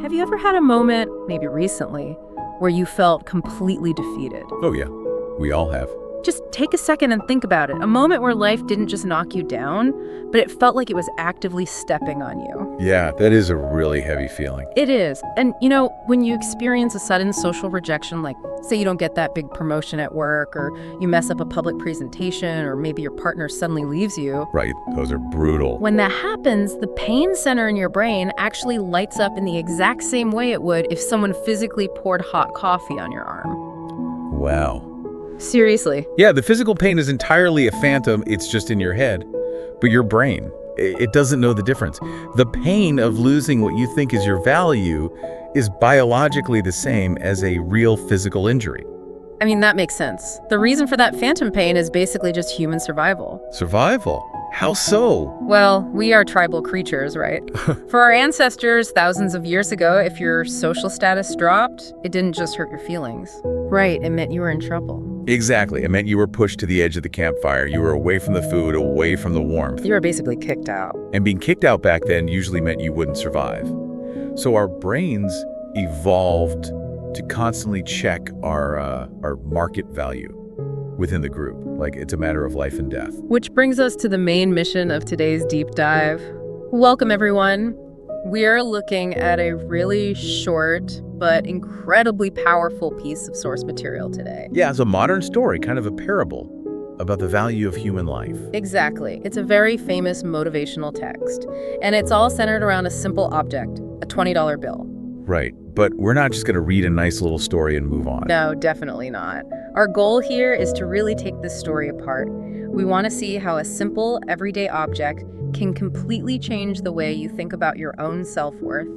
Have you ever had a moment, maybe recently, where you felt completely defeated? Oh yeah, we all have. Just take a second and think about it. A moment where life didn't just knock you down, but it felt like it was actively stepping on you. Yeah, that is a really heavy feeling. It is. And when you experience a sudden social rejection, like say you don't get that big promotion at work, or you mess up a public presentation, or maybe your partner suddenly leaves you. Right, those are brutal. When that happens, the pain center in your brain actually lights up in the exact same way it would if someone physically poured hot coffee on your arm. Wow. Seriously. Yeah, the physical pain is entirely a phantom. It's just in your head. But your brain, it doesn't know the difference. The pain of losing what you think is your value is biologically the same as a real physical injury. I mean, that makes sense. The reason for that phantom pain is basically just human survival. Survival? How so? Well, we are tribal creatures, right? For our ancestors thousands of years ago, if your social status dropped, it didn't just hurt your feelings. Right, it meant you were in trouble. Exactly. It meant you were pushed to the edge of the campfire. You were away from the food, away from the warmth. You were basically kicked out. And being kicked out back then usually meant you wouldn't survive. So our brains evolved to constantly check our market value within the group. Like it's a matter of life and death. Which brings us to the main mission of today's deep dive. Welcome, everyone. We're looking at a really short but incredibly powerful piece of source material today. Yeah, it's a modern story, kind of a parable about the value of human life. Exactly. It's a very famous motivational text, and it's all centered around a simple object, a $20 bill. Right, but we're not just going to read a nice little story and move on. No, definitely not. Our goal here is to really take this story apart. We want to see how a simple, everyday object can completely change the way you think about your own self-worth,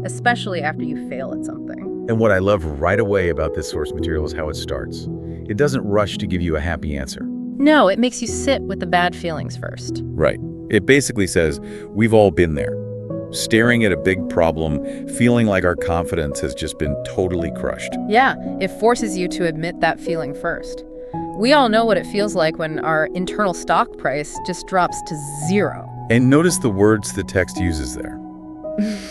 especially after you fail at something. And what I love right away about this source material is how it starts. It doesn't rush to give you a happy answer. No, it makes you sit with the bad feelings first. Right. It basically says, we've all been there. Staring at a big problem, feeling like our confidence has just been totally crushed. Yeah, it forces you to admit that feeling first. We all know what it feels like when our internal stock price just drops to zero. And notice the words the text uses there.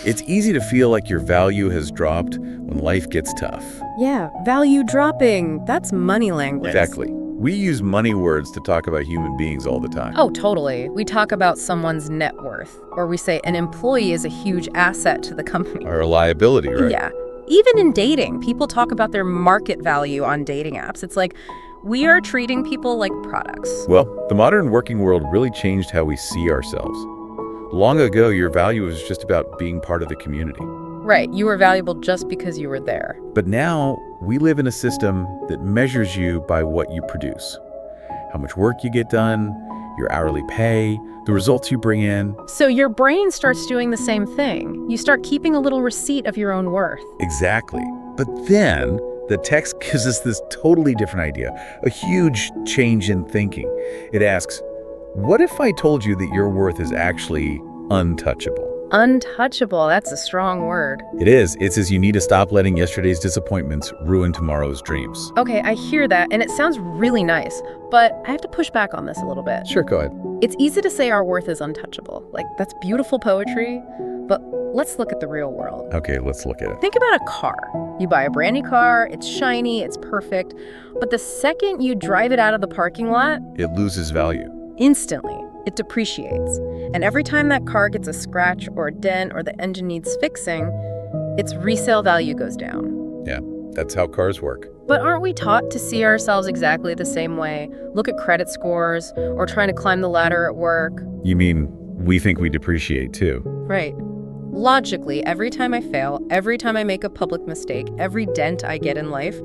It's easy to feel like your value has dropped when life gets tough. Yeah, value dropping. That's money language. Exactly. We use money words to talk about human beings all the time. Oh, totally. We talk about someone's net worth, or we say an employee is a huge asset to the company. Or a liability, right? Yeah. Even in dating, people talk about their market value on dating apps. It's like we are treating people like products. Well, the modern working world really changed how we see ourselves. Long ago, your value was just about being part of the community. Right, you were valuable just because you were there. But now, we live in a system that measures you by what you produce. How much work you get done, your hourly pay, the results you bring in. So your brain starts doing the same thing. You start keeping a little receipt of your own worth. Exactly. But then, the text gives us this totally different idea, a huge change in thinking. It asks, what if I told you that your worth is actually untouchable? Untouchable, that's a strong word. It is. It says you need to stop letting yesterday's disappointments ruin tomorrow's dreams. Okay, I hear that, and it sounds really nice, but I have to push back on this a little bit. Sure, go ahead. It's easy to say our worth is untouchable. Like, that's beautiful poetry, but let's look at the real world. Okay, let's look at it. Think about a car. You buy a brand new car, it's shiny, it's perfect, but the second you drive it out of the parking lot, It loses value. instantly, it depreciates. And every time that car gets a scratch or a dent or the engine needs fixing, its resale value goes down. Yeah, that's how cars work. But aren't we taught to see ourselves exactly the same way? Look at credit scores or trying to climb the ladder at work. You mean we think we depreciate too? Right. Logically, every time I fail, every time I make a public mistake, every dent I get in life,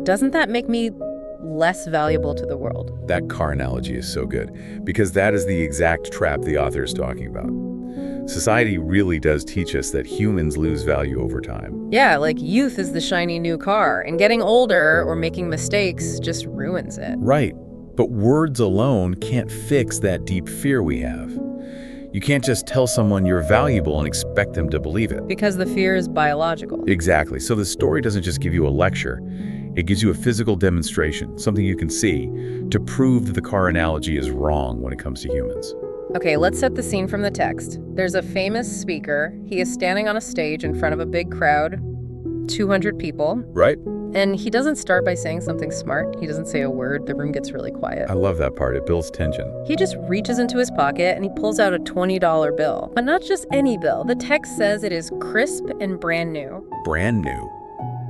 doesn't that make me less valuable to the world? That car analogy is so good, because that is the exact trap the author is talking about. Society really does teach us that humans lose value over time. Yeah, like youth is the shiny new car, and getting older or making mistakes just ruins it. Right, but words alone can't fix that deep fear we have. You can't just tell someone you're valuable and expect them to believe it. Because the fear is biological. Exactly. So the story doesn't just give you a lecture. It gives you a physical demonstration, something you can see, to prove that the car analogy is wrong when it comes to humans. Okay, let's set the scene from the text. There's a famous speaker. He is standing on a stage in front of a big crowd, 200 people. Right? And he doesn't start by saying something smart. He doesn't say a word. The room gets really quiet. I love that part. It builds tension. He just reaches into his pocket and he pulls out a $20 bill. But not just any bill. The text says it is crisp and brand new. Brand new.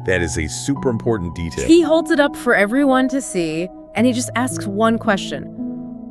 That is a super important detail. He holds it up for everyone to see and he just asks one question.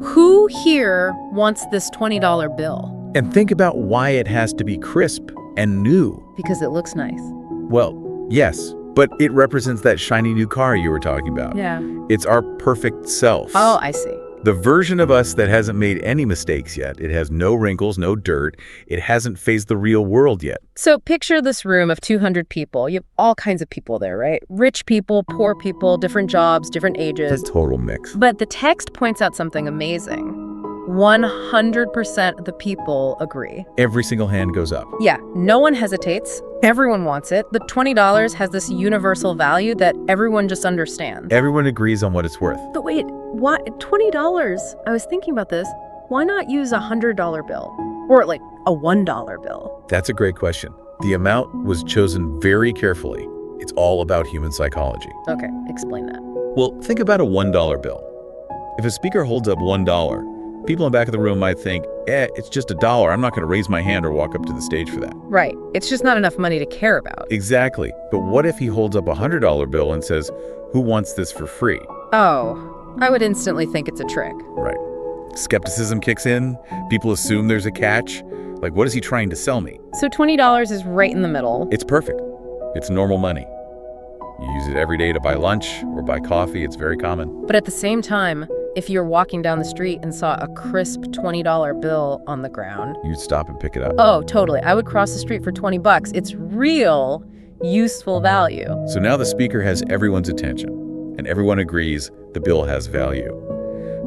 Who here wants this $20 bill? And think about why it has to be crisp and new. Because it looks nice. Well, yes, but it represents that shiny new car you were talking about. Yeah. It's our perfect self. Oh, I see. The version of us that hasn't made any mistakes yet. It has no wrinkles, no dirt. It hasn't faced the real world yet. So picture this room of 200 people. You have all kinds of people there, right? Rich people, poor people, different jobs, different ages. It's a total mix. But the text points out something amazing. 100% of the people agree. Every single hand goes up. Yeah, no one hesitates. Everyone wants it. The $20 has this universal value that everyone just understands. Everyone agrees on what it's worth. But wait, why $20? I was thinking about this. Why not use a $100 bill? Or like a $1 bill? That's a great question. The amount was chosen very carefully. It's all about human psychology. Okay, explain that. Well, think about a $1 bill. If a speaker holds up $1, people in the back of the room might think, it's just $1. I'm not going to raise my hand or walk up to the stage for that. Right. It's just not enough money to care about. Exactly. But what if he holds up a $100 bill and says, who wants this for free? Oh, I would instantly think it's a trick. Right. Skepticism kicks in. People assume there's a catch. Like, what is he trying to sell me? So $20 is right in the middle. It's perfect. It's normal money. You use it every day to buy lunch or buy coffee. It's very common. But at the same time, if you're walking down the street and saw a crisp $20 bill on the ground, You'd stop and pick it up. oh, totally. I would cross the street for $20. It's real, useful value. So now the speaker has everyone's attention, and everyone agrees the bill has value.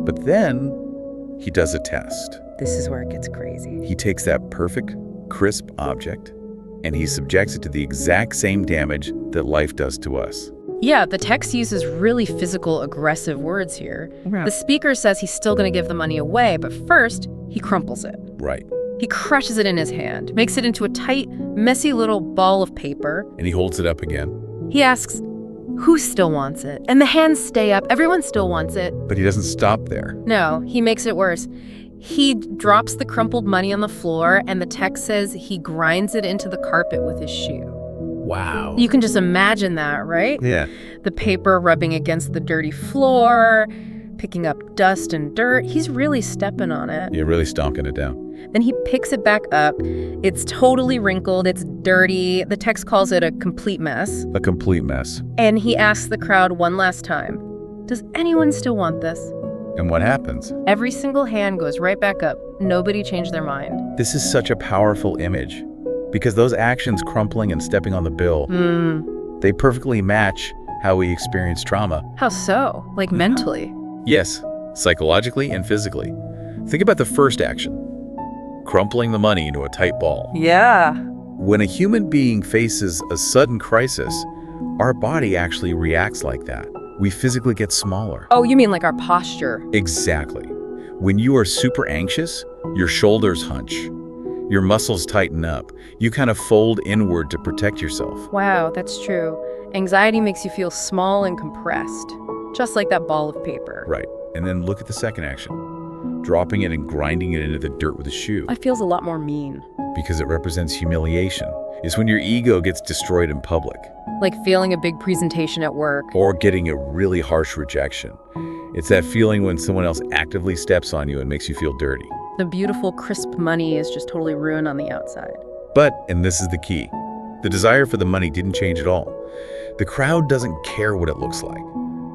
But then he does a test. This is where it gets crazy. He takes that perfect, crisp object, and he subjects it to the exact same damage that life does to us. Yeah, the text uses really physical, aggressive words here. The speaker says he's still going to give the money away, but first, he crumples it. Right. He crushes it in his hand, makes it into a tight, messy little ball of paper. And he holds it up again. He asks, who still wants it? And the hands stay up. Everyone still wants it. But he doesn't stop there. No, he makes it worse. He drops the crumpled money on the floor, and the text says he grinds it into the carpet with his shoe. Wow. You can just imagine that, right? Yeah. The paper rubbing against the dirty floor, picking up dust and dirt. He's really stepping on it. You're really stonking it down. Then he picks it back up. It's totally wrinkled. It's dirty. The text calls it a complete mess. A complete mess. And he asks the crowd one last time, does anyone still want this? And what happens? Every single hand goes right back up. Nobody changed their mind. This is such a powerful image because those actions, crumpling and stepping on the bill, they perfectly match how we experience trauma. How so? Like mentally? Yes, psychologically and physically. Think about the first action, crumpling the money into a tight ball. Yeah. When a human being faces a sudden crisis, our body actually reacts like that. We physically get smaller. Oh, you mean like our posture? Exactly. When you are super anxious, your shoulders hunch. Your muscles tighten up. You kind of fold inward to protect yourself. Wow, that's true. Anxiety makes you feel small and compressed, just like that ball of paper. Right. And then look at the second action. Dropping it and grinding it into the dirt with a shoe. It feels a lot more mean. Because it represents humiliation. It's when your ego gets destroyed in public. Like failing a big presentation at work. Or getting a really harsh rejection. It's that feeling when someone else actively steps on you and makes you feel dirty. The beautiful, crisp money is just totally ruined on the outside. But, and this is the key, the desire for the money didn't change at all. The crowd doesn't care what it looks like.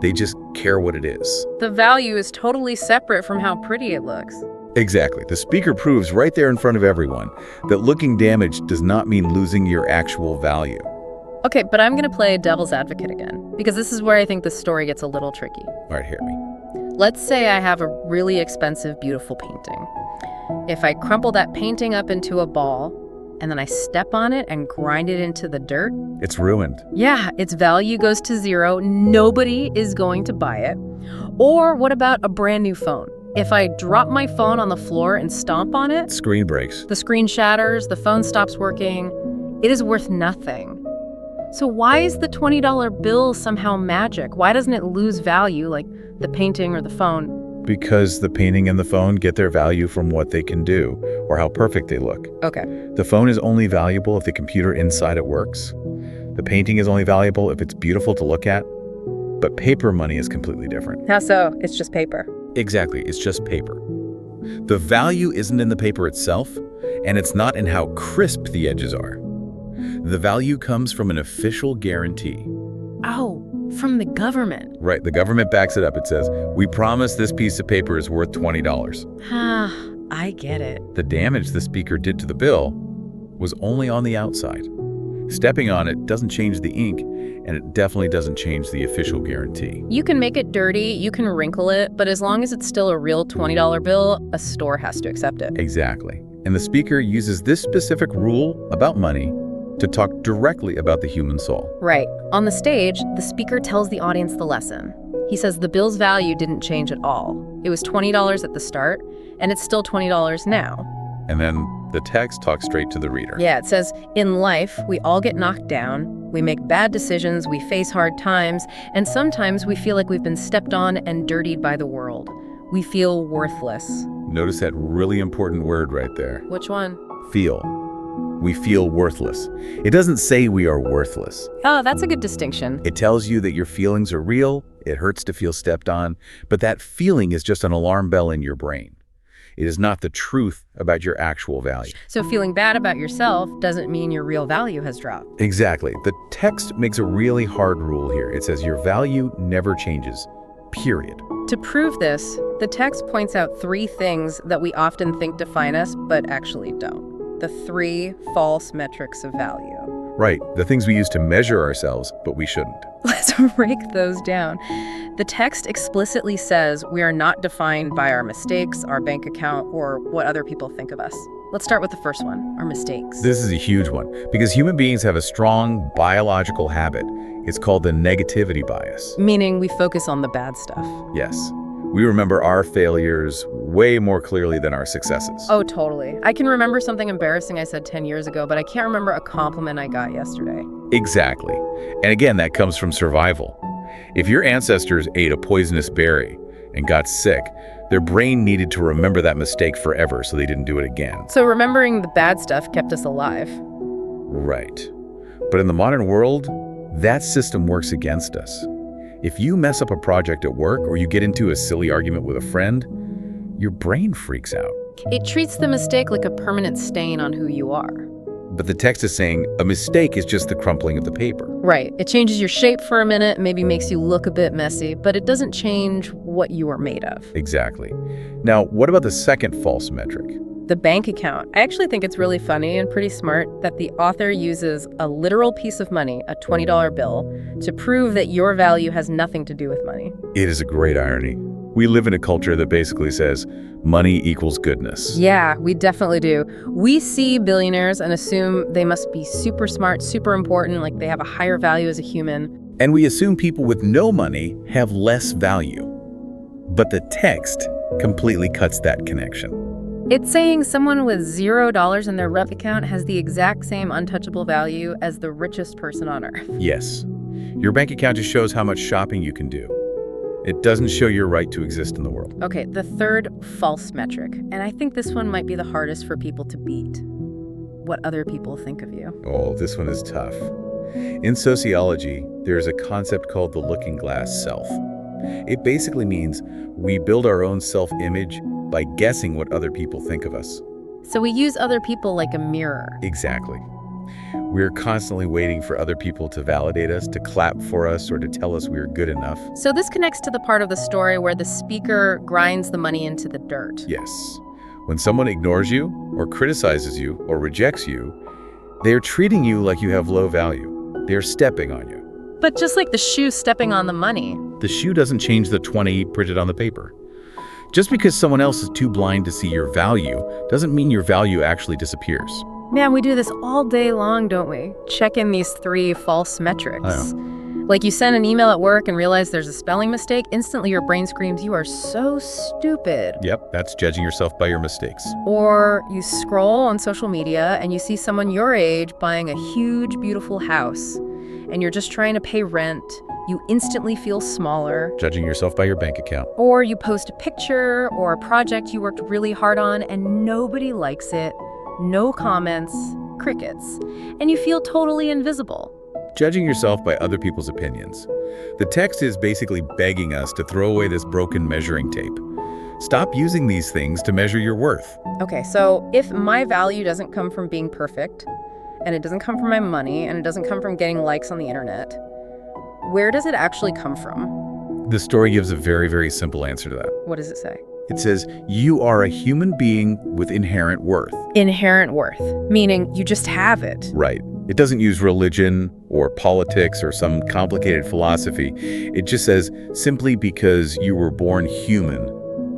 They just care what it is. The value is totally separate from how pretty it looks. Exactly. The speaker proves right there in front of everyone that looking damaged does not mean losing your actual value. Okay, but I'm going to play devil's advocate again, because this is where I think the story gets a little tricky. All right, hear me. Let's say I have a really expensive, beautiful painting. If I crumple that painting up into a ball, and then I step on it and grind it into the dirt, it's ruined. Yeah, its value goes to zero. Nobody is going to buy it. Or what about a brand new phone? If I drop my phone on the floor and stomp on it, Screen breaks. the screen shatters, the phone stops working, it is worth nothing. So why is the $20 bill somehow magic? Why doesn't it lose value like the painting or the phone? Because the painting and the phone get their value from what they can do or how perfect they look. Okay. The phone is only valuable if the computer inside it works. The painting is only valuable if it's beautiful to look at. But paper money is completely different. How so? It's just paper. Exactly, it's just paper. The value isn't in the paper itself, and it's not in how crisp the edges are. The value comes from an official guarantee. Oh, from the government. Right, the government backs it up. It says, we promise this piece of paper is worth $20. Ah, I get it. The damage the speaker did to the bill was only on the outside. Stepping on it doesn't change the ink, and it definitely doesn't change the official guarantee. You can make it dirty, you can wrinkle it, but as long as it's still a real $20 bill, a store has to accept it. Exactly. And the speaker uses this specific rule about money to talk directly about the human soul. Right. On the stage, the speaker tells the audience the lesson. He says the bill's value didn't change at all. It was $20 at the start, and it's still $20 now. And then the text talks straight to the reader. Yeah, it says, in life, we all get knocked down, we make bad decisions, we face hard times, and sometimes we feel like we've been stepped on and dirtied by the world. We feel worthless. Notice that really important word right there. Which one? Feel. We feel worthless. It doesn't say we are worthless. Oh, that's a good distinction. It tells you that your feelings are real, it hurts to feel stepped on, but that feeling is just an alarm bell in your brain. It is not the truth about your actual value. So feeling bad about yourself doesn't mean your real value has dropped. Exactly. The text makes a really hard rule here. It says your value never changes, period. To prove this, the text points out 3 things that we often think define us, but actually don't. The 3 false metrics of value. Right, the things we use to measure ourselves, but we shouldn't. Let's break those down. The text explicitly says we are not defined by our mistakes, our bank account, or what other people think of us. Let's start with the first one, our mistakes. This is a huge one, because human beings have a strong biological habit. It's called the negativity bias. Meaning we focus on the bad stuff. Yes. We remember our failures way more clearly than our successes. Oh, totally. I can remember something embarrassing I said 10 years ago, but I can't remember a compliment I got yesterday. Exactly. And again, that comes from survival. If your ancestors ate a poisonous berry and got sick, their brain needed to remember that mistake forever so they didn't do it again. So remembering the bad stuff kept us alive. Right. But in the modern world, that system works against us. If you mess up a project at work or you get into a silly argument with a friend, your brain freaks out. It treats the mistake like a permanent stain on who you are. But the text is saying a mistake is just the crumpling of the paper. Right. It changes your shape for a minute, maybe makes you look a bit messy, but it doesn't change what you are made of. Exactly. Now, what about the second false metric? The bank account. I actually think it's really funny and pretty smart that the author uses a literal piece of money, a $20 bill, to prove that your value has nothing to do with money. It is a great irony. We live in a culture that basically says money equals goodness. Yeah, we definitely do. We see billionaires and assume they must be super smart, super important, like they have a higher value as a human. And we assume people with no money have less value. But the text completely cuts that connection. It's saying someone with $0 in their bank account has the exact same untouchable value as the richest person on earth. Yes. Your bank account just shows how much shopping you can do. It doesn't show your right to exist in the world. Okay, the third false metric, and I think this one might be the hardest for people to beat. What other people think of you. Oh, this one is tough. In sociology, there's a concept called the looking glass self. It basically means we build our own self-image by guessing what other people think of us. So we use other people like a mirror. Exactly. We're constantly waiting for other people to validate us, to clap for us, or to tell us we're good enough. So this connects to the part of the story where the speaker grinds the money into the dirt. Yes. When someone ignores you, or criticizes you, or rejects you, they are treating you like you have low value. They are stepping on you. But just like the shoe stepping on the money. The shoe doesn't change the 20 printed on the paper. Just because someone else is too blind to see your value doesn't mean your value actually disappears. Man, we do this all day long, don't we? Check in these 3 false metrics. Like you send an email at work and realize there's a spelling mistake, instantly your brain screams, "You are so stupid." Yep, that's judging yourself by your mistakes. Or you scroll on social media and you see someone your age buying a huge, beautiful house, and you're just trying to pay rent. You instantly feel smaller. Judging yourself by your bank account. Or you post a picture or a project you worked really hard on and nobody likes it. No comments, crickets. And you feel totally invisible. Judging yourself by other people's opinions. The text is basically begging us to throw away this broken measuring tape. Stop using these things to measure your worth. Okay, so if my value doesn't come from being perfect, and it doesn't come from my money, and it doesn't come from getting likes on the internet, where does it actually come from? The story gives a very, very simple answer to that. What does it say? It says, you are a human being with inherent worth. Inherent worth, meaning you just have it. Right. It doesn't use religion or politics or some complicated philosophy. It just says, simply because you were born human,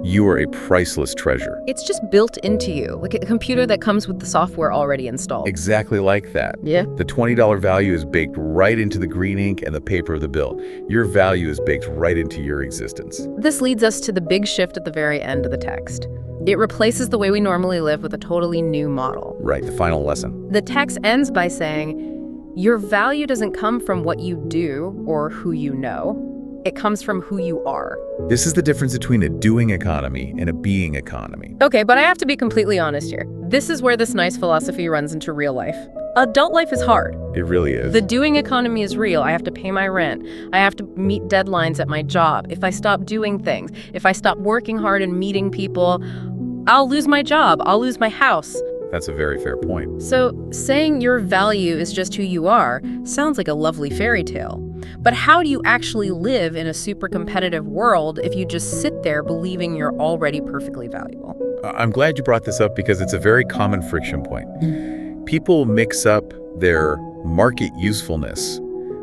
you are a priceless treasure. It's just built into you, like a computer that comes with the software already installed. Exactly like that. Yeah. The $20 value is baked right into the green ink and the paper of the bill. Your value is baked right into your existence. This leads us to the big shift at the very end of the text. It replaces the way we normally live with a totally new model. Right, the final lesson. The text ends by saying, your value doesn't come from what you do or who you know. It comes from who you are. This is the difference between a doing economy and a being economy. Okay, but I have to be completely honest here. This is where this nice philosophy runs into real life. Adult life is hard. It really is. The doing economy is real. I have to pay my rent. I have to meet deadlines at my job. If I stop doing things, if I stop working hard and meeting people, I'll lose my job. I'll lose my house. That's a very fair point. So saying your value is just who you are sounds like a lovely fairy tale. But how do you actually live in a super competitive world if you just sit there believing you're already perfectly valuable? I'm glad you brought this up because it's a very common friction point. People mix up their market usefulness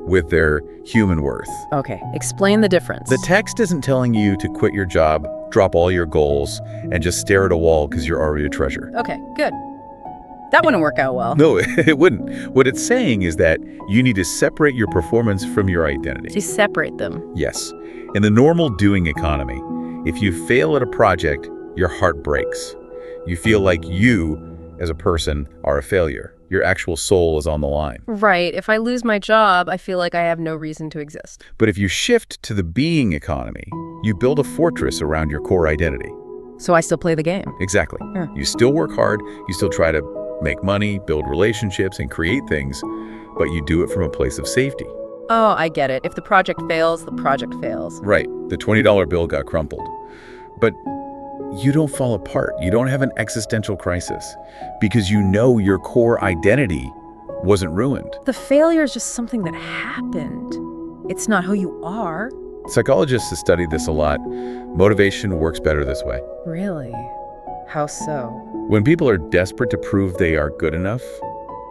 with their human worth. Okay, explain the difference. The text isn't telling you to quit your job, drop all your goals, and just stare at a wall because you're already a treasure. Okay, good. That wouldn't work out well. No, it wouldn't. What it's saying is that you need to separate your performance from your identity. To separate them. Yes. In the normal doing economy, if you fail at a project, your heart breaks. You feel like you, as a person, are a failure. Your actual soul is on the line. Right. If I lose my job, I feel like I have no reason to exist. But if you shift to the being economy, you build a fortress around your core identity. So I still play the game. Exactly. Yeah. You still work hard, you still try to make money, build relationships, and create things, but you do it from a place of safety. Oh, I get it. If the project fails, the project fails. Right. The $20 bill got crumpled. But you don't fall apart. You don't have an existential crisis because you know your core identity wasn't ruined. The failure is just something that happened. It's not who you are. Psychologists have studied this a lot. Motivation works better this way. Really? How so? When people are desperate to prove they are good enough,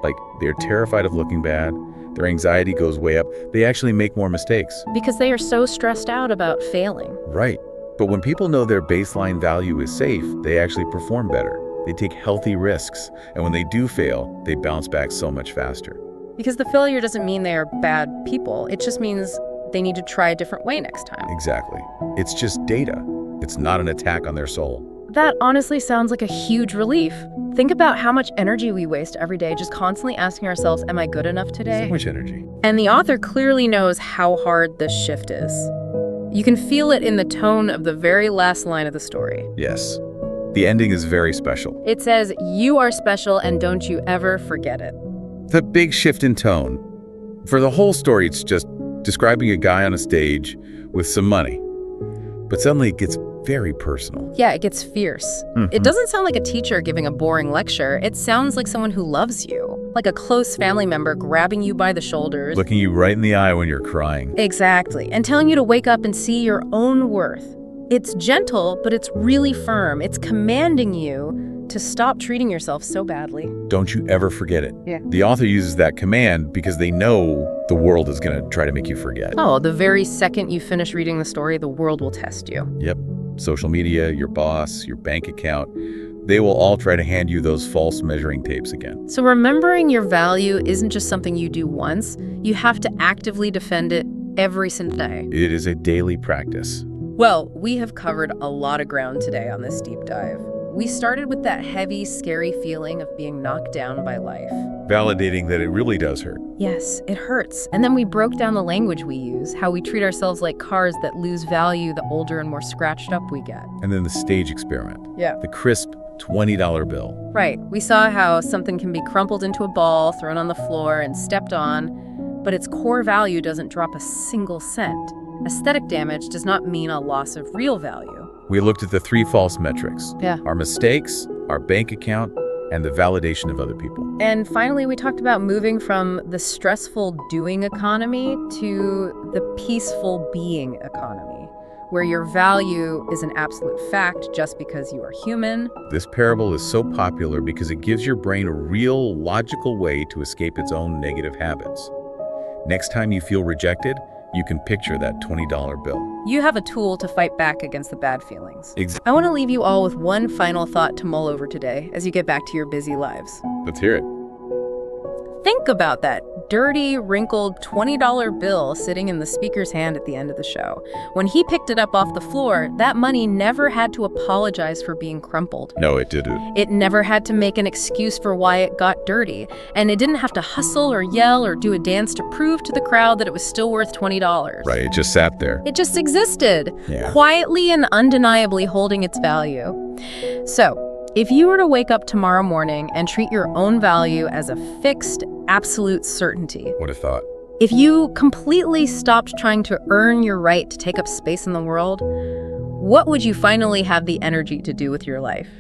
like they're terrified of looking bad, their anxiety goes way up, they actually make more mistakes. Because they are so stressed out about failing. Right. But when people know their baseline value is safe, they actually perform better. They take healthy risks. And when they do fail, they bounce back so much faster. Because the failure doesn't mean they are bad people. It just means they need to try a different way next time. Exactly. It's just data. It's not an attack on their soul. That honestly sounds like a huge relief. Think about how much energy we waste every day just constantly asking ourselves, am I good enough today? So much energy. And the author clearly knows how hard this shift is. You can feel it in the tone of the very last line of the story. Yes. The ending is very special. It says, you are special and don't you ever forget it. The big shift in tone. For the whole story, it's just describing a guy on a stage with some money. But suddenly it gets very personal. Yeah, it gets fierce. It doesn't sound like a teacher giving a boring lecture. It sounds like someone who loves you, like a close family member grabbing you by the shoulders. Looking you right in the eye when you're crying. Exactly, and telling you to wake up and see your own worth. It's gentle, but it's really firm. It's commanding you to stop treating yourself so badly. Don't you ever forget it. Yeah. The author uses that command because they know the world is going to try to make you forget. Oh, the very second you finish reading the story, the world will test you. Yep. Social media, your boss, your bank account, they will all try to hand you those false measuring tapes again. So remembering your value isn't just something you do once. You have to actively defend it every single day. It is a daily practice. Well, we have covered a lot of ground today on this deep dive. We started with that heavy, scary feeling of being knocked down by life. Validating that it really does hurt. Yes, it hurts. And then we broke down the language we use, how we treat ourselves like cars that lose value the older and more scratched up we get. And then the stage experiment. Yeah. The crisp $20 bill. Right. We saw how something can be crumpled into a ball, thrown on the floor, and stepped on, but its core value doesn't drop a single cent. Aesthetic damage does not mean a loss of real value. We looked at the 3 false metrics. Yeah. Our mistakes, our bank account, and the validation of other people. And finally, we talked about moving from the stressful doing economy to the peaceful being economy, where your value is an absolute fact just because you are human. This parable is so popular because it gives your brain a real, logical way to escape its own negative habits. Next time you feel rejected, you can picture that $20 bill. You have a tool to fight back against the bad feelings. Exactly. I want to leave you all with one final thought to mull over today as you get back to your busy lives. Let's hear it. Think about that dirty, wrinkled $20 bill sitting in the speaker's hand at the end of the show. When he picked it up off the floor, that money never had to apologize for being crumpled. No, it didn't. It never had to make an excuse for why it got dirty. And it didn't have to hustle or yell or do a dance to prove to the crowd that it was still worth $20. Right, it just sat there. It just existed, Yeah. quietly and undeniably holding its value. So, if you were to wake up tomorrow morning and treat your own value as a fixed, absolute certainty, What a thought. if you completely stopped trying to earn your right to take up space in the world, what would you finally have the energy to do with your life?